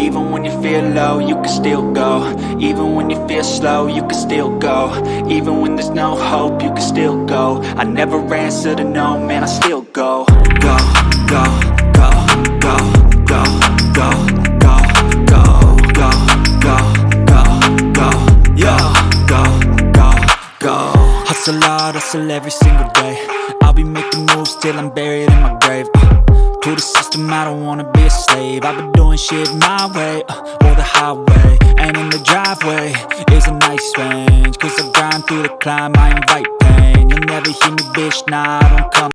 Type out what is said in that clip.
Even when you feel low, you can still go. Even when you feel slow, you can still go. Even when there's no hope, you can still go. I never answer to no, man, I still go. Go, go, go, go, go, go, go, go, go, go, go, go, yo, go, go, go. Hustle hard, hustle every single day. I'll be making moves till I'm buried in my grave. To the system, I don't wanna be a slave. I've been doing shit my way, or the highway. And in the driveway is a nice range. Cause I grind through the climb, I invite pain. You'll never hear me, bitch, nah, I don't come